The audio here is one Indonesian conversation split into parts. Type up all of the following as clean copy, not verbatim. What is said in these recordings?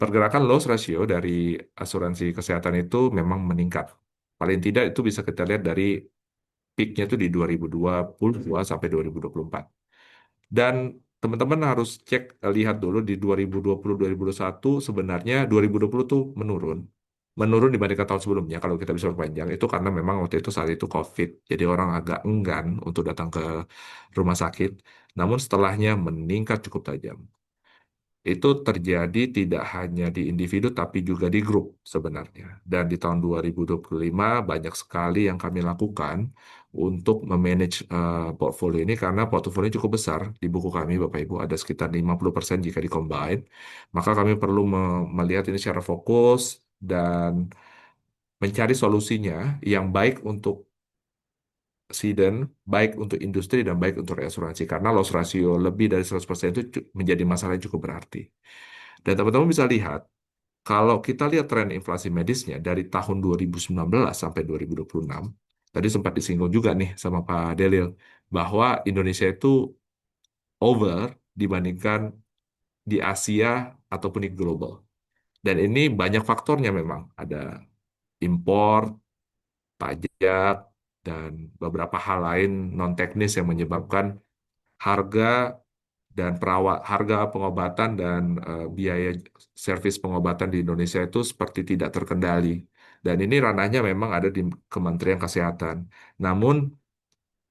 pergerakan loss ratio dari asuransi kesehatan itu memang meningkat. Paling tidak itu bisa kita lihat dari peaknya itu di 2022 sampai 2024. Dan teman-teman harus cek, lihat dulu di 2020-2021 sebenarnya 2020 tuh menurun. Menurun dibandingkan tahun sebelumnya kalau kita bisa perpanjang. Itu karena memang waktu itu saat itu COVID. Jadi orang agak enggan untuk datang ke rumah sakit. Namun setelahnya meningkat cukup tajam. Itu terjadi tidak hanya di individu tapi juga di grup sebenarnya. Dan di tahun 2025 banyak sekali yang kami lakukan untuk memanage portfolio ini karena portofolio cukup besar di buku kami Bapak Ibu ada sekitar 50% jika dikombine. Maka kami perlu melihat ini secara fokus dan mencari solusinya yang baik untuk Siden, baik untuk industri dan baik untuk asuransi. Karena loss ratio lebih dari 100% itu menjadi masalah yang cukup berarti. Dan teman-teman bisa lihat, kalau kita lihat tren inflasi medisnya dari tahun 2019 sampai 2026, tadi sempat disinggung juga nih sama Pak Delil, bahwa Indonesia itu over dibandingkan di Asia ataupun di global. Dan ini banyak faktornya memang. Ada impor, pajak, dan beberapa hal lain non-teknis yang menyebabkan harga dan harga pengobatan dan biaya servis pengobatan di Indonesia itu seperti tidak terkendali. Dan ini ranahnya memang ada di Kementerian Kesehatan. Namun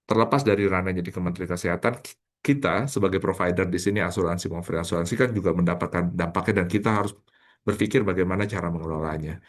terlepas dari ranahnya di Kementerian Kesehatan, kita sebagai provider di sini asuransi maupun asuransi kan juga mendapatkan dampaknya dan kita harus berpikir bagaimana cara mengelolanya.